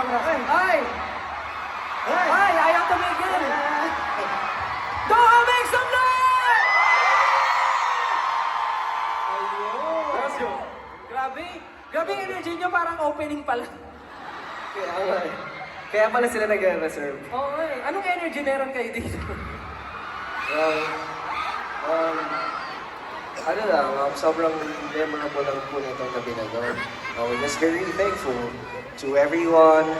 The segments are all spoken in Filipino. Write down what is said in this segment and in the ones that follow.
sobra. Ay! Ay! Ayaw tumigil! Don't make some noise! Ayun! Grabe! Grabe yung energy nyo, parang opening pa lang. Kaya pala sila nag-reserve. Oo eh. Anong energy meron kayo dito? Ano lang, sobrang memorable lang po nitong gabi na to. We're just very thankful to everyone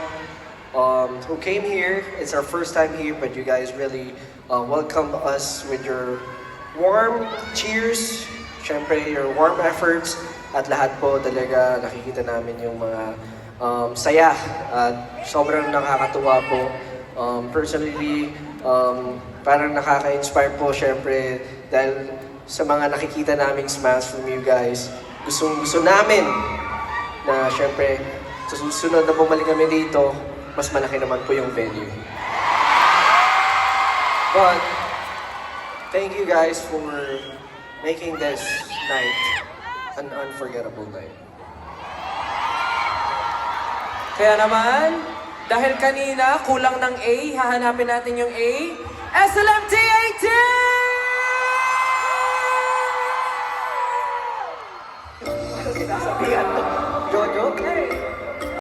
who came here. It's our first time here, but you guys really welcomed us with your warm cheers, syempre your warm efforts, at lahat po talaga nakikita namin yung mga saya at sobrang nakakatuwa po. Personally, parang nakaka-inspire po syempre dahil sa mga nakikita naming smiles from you guys. Gusto namin na syempre sa susunod na bumalik kami dito, mas malaki naman po yung venue. But, thank you guys for making this night an unforgettable night. Kaya naman, dahil kanina kulang ng A, hahanapin natin yung A. SLMT 18!